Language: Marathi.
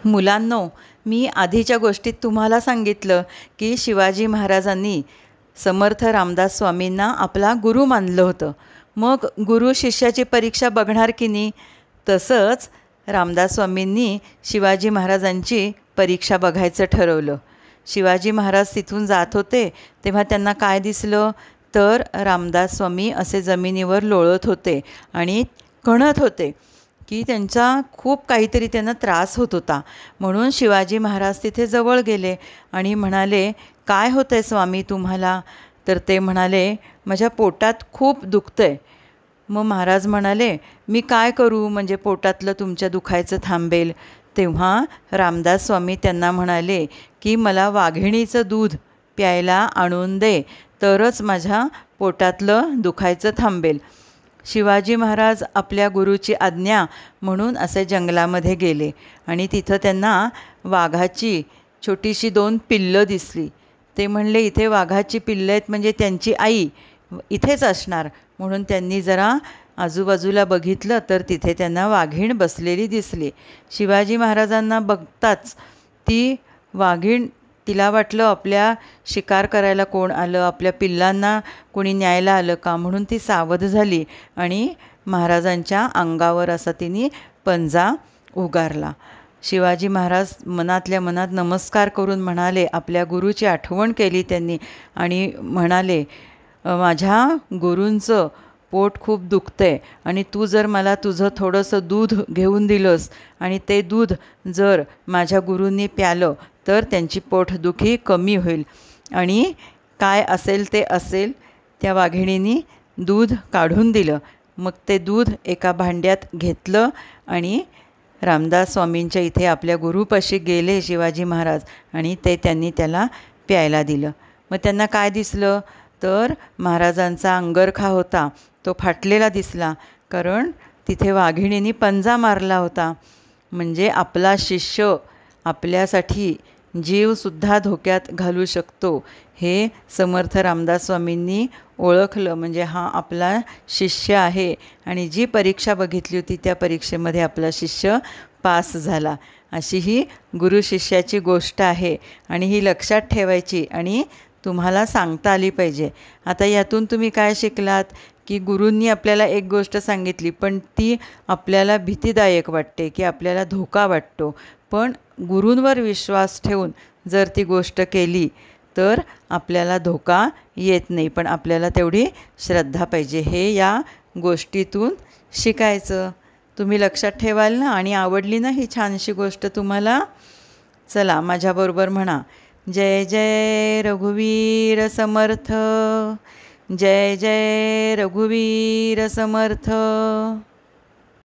मुलांनो, मी आधीच्या गोष्टीत तुम्हाला सांगितलं की शिवाजी महाराजांनी समर्थ रामदास स्वामींना आपला गुरु मानलं होतं. मग गुरु शिष्याची परीक्षा बघणार की नाही, तसंच रामदास स्वामींनी शिवाजी महाराजांची परीक्षा बघायचं ठरवलं. शिवाजी महाराज तिथून जात होते तेव्हा त्यांना काय दिसलं, तर रामदास स्वामी असे जमिनीवर लोळत होते आणि कणत होते की त्यांचा खूप काहीतरी त्यांना त्रास होत होता. म्हणून शिवाजी महाराज तिथे जवळ गेले आणि म्हणाले, काय होतं आहे स्वामी तुम्हाला? तर ते म्हणाले, माझ्या पोटात खूप दुखतं आहे. मग महाराज म्हणाले, मी काय करू म्हणजे पोटातलं तुमच्या दुखायचं थांबेल? तेव्हा रामदास स्वामी त्यांना म्हणाले की मला वाघिणीचं दूध प्यायला आणून दे, तरच माझ्या पोटातलं दुखायचं थांबेल. शिवाजी महाराज आपल्या गुरुची आज्ञा म्हणून असे जंगलामध्ये गेले आणि तिथं त्यांना वाघाची छोटीशी 2 पिल्लं दिसली. ते म्हणले, इथे वाघाची पिल्लं आहेत म्हणजे त्यांची आई इथेच असणार. म्हणून त्यांनी जरा आजूबाजूला बघितलं तर तिथे त्यांना वाघीण बसलेली दिसली. शिवाजी महाराजांना बघताच ती वाघीण, तिला वाटलं आपल्या शिकार करायला कोण आलं, आपल्या पिल्लांना कोणी न्यायला आलं का, म्हणून ती सावध झाली आणि महाराजांच्या अंगावर असा तिने पंजा उगारला. शिवाजी महाराज मनातल्या मनात नमस्कार करून म्हणाले, आपल्या गुरुची आठवण केली त्यांनी आणि म्हणाले, माझ्या गुरूंचं पोट खूप दुखतं आहे आणि तू जर मला तुझं थोडंसं दूध घेऊन दिलंस आणि ते दूध जर माझ्या गुरूंनी प्यालं तर त्यांची पोटदुखी कमी होईल. आणि काय असेल ते असेल, त्या वाघिणीने दूध काढून दिलं. मग ते दूध एका भांड्यात घेतलं आणि रामदास स्वामींच्या इथे आपल्या गुरुपाशी गेले शिवाजी महाराज आणि ते त्यांनी त्याला प्यायला दिलं. मग त्यांना काय दिसलं, तर महाराजांचा अंगरखा होता तो फाटलेला दिसला, कारण तिथे वाघिणीने पंजा मारला होता. म्हणजे आपला शिष्य आपल्यासाठी जीवसुद्धा धोक्यात घालू शकतो हे समर्थ रामदास स्वामींनी ओळखलं. म्हणजे हा आपला शिष्य आहे आणि जी परीक्षा बघितली होती त्या परीक्षेमध्ये आपला शिष्य पास झाला. अशी ही गुरु शिष्याची गोष्ट आहे आणि ही लक्षात ठेवायची आणि तुम्हाला सांगता आली पाहिजे. आता यातून तुम्ही काय शिकलात की गुरूंनी आपल्याला एक गोष्ट सांगितली पण ती आपल्याला भीतीदायक वाटते की आपल्याला धोका वाटतो, पण गुरूंवर विश्वास ठेवून जर ती गोष्ट केली तर आपल्याला धोका येत नाही. पण आपल्याला तेवढी श्रद्धा पाहिजे, हे या गोष्टीतून शिकायचं. तुम्ही लक्षात ठेवाल ना? आणि आवडली ना ही छानशी गोष्ट तुम्हाला? चला माझ्याबरोबर म्हणा, जय जय रघुवीर समर्थ, जय जय रघुवीर समर्थ.